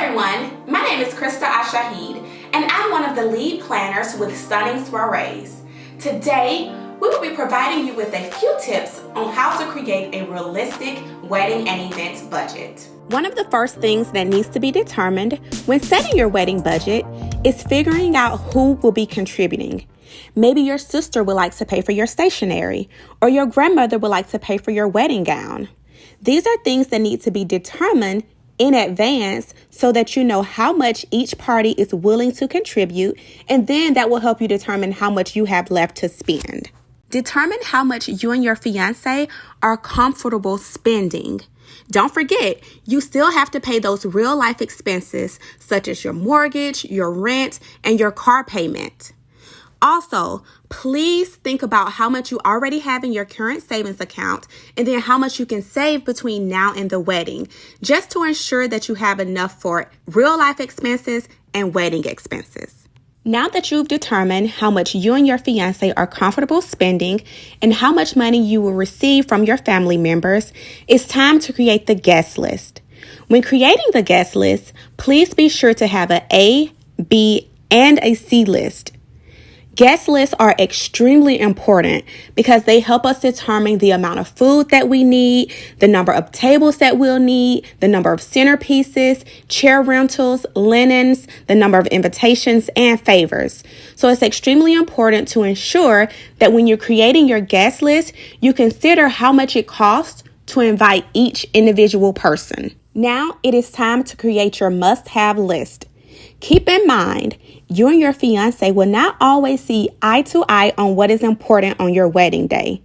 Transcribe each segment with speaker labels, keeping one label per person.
Speaker 1: everyone, my name is 𝙈𝙊𝙉𝙀𝙔 and I'm one of the lead planners with Stunning Soirees. Today, we will be providing you with a few tips on how to create a realistic wedding and events budget. One of the first things that needs to be determined when setting your wedding budget is figuring out who will be contributing. Maybe your sister would like to pay for your stationery, or your grandmother would like to pay for your wedding gown. These are things that need to be determined in advance so that you know how much each party is willing to contribute, and then that will help you determine how much you have left to spend. Determine how much you and your fiancé are comfortable spending. Don't forget, you still have to pay those real life expenses such as your mortgage, your rent, and your car payment. Also, please think about how much you already have in your current savings account and then how much you can save between now and the wedding, just to ensure that you have enough for real life expenses and wedding expenses. Now that you've determined how much you and your fiancé are comfortable spending and how much money you will receive from your family members, it's time to create the guest list. When creating the guest list, please be sure to have an A, B, and a C list. Guest lists are extremely important because they help us determine the amount of food that we need, the number of tables that we'll need, the number of centerpieces, chair rentals, linens, the number of invitations, and favors. So it's extremely important to ensure that when you're creating your guest list, you consider how much it costs to invite each individual person. Now it is time to create your must-have list. Keep in mind, you and your fiancé will not always see eye to eye on what is important on your wedding day.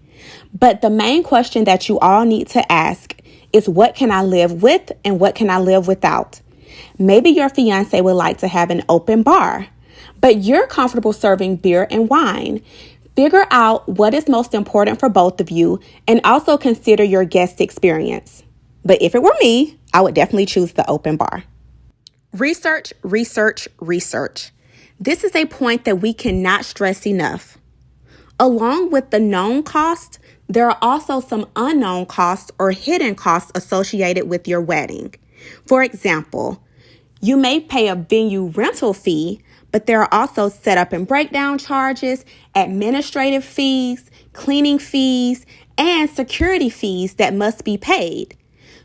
Speaker 1: But the main question that you all need to ask is, what can I live with and what can I live without? Maybe your fiancé would like to have an open bar, but you're comfortable serving beer and wine. Figure out what is most important for both of you and also consider your guest experience. But if it were me, I would definitely choose the open bar. Research, research, research. This is a point that we cannot stress enough. Along with the known costs, there are also some unknown costs or hidden costs associated with your wedding. For example, you may pay a venue rental fee, but there are also setup and breakdown charges, administrative fees, cleaning fees, and security fees that must be paid.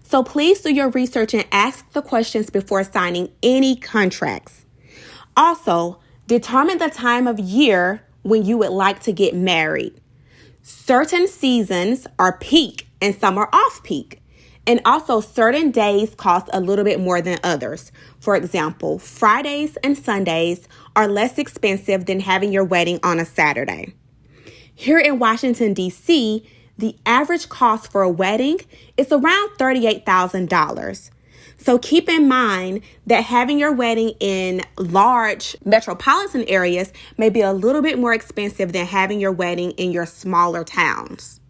Speaker 1: So please do your research and ask the questions before signing any contracts. Also, determine the time of year when you would like to get married. Certain seasons are peak and some are off peak. And also certain days cost a little bit more than others. For example, Fridays and Sundays are less expensive than having your wedding on a Saturday. Here in Washington, D.C., the average cost for a wedding is around $38,000. So keep in mind that having your wedding in large metropolitan areas may be a little bit more expensive than having your wedding in your smaller towns.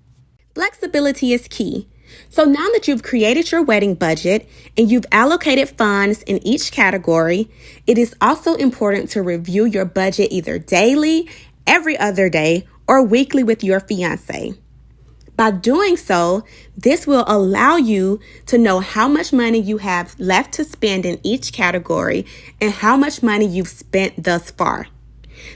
Speaker 1: Flexibility is key. So now that you've created your wedding budget and you've allocated funds in each category, it is also important to review your budget either daily, every other day, or weekly with your fiancé. By doing so, this will allow you to know how much money you have left to spend in each category and how much money you've spent thus far.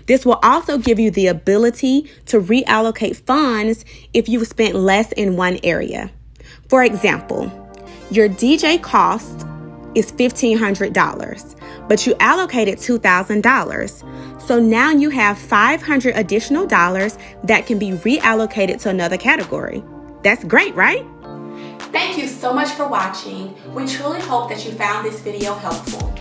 Speaker 1: This will also give you the ability to reallocate funds if you've spent less in one area. For example, your DJ cost is $1,500, but you allocated $2,000. So now you have $500 additional dollars that can be reallocated to another category. That's great, right? Thank you so much for watching. We truly hope that you found this video helpful.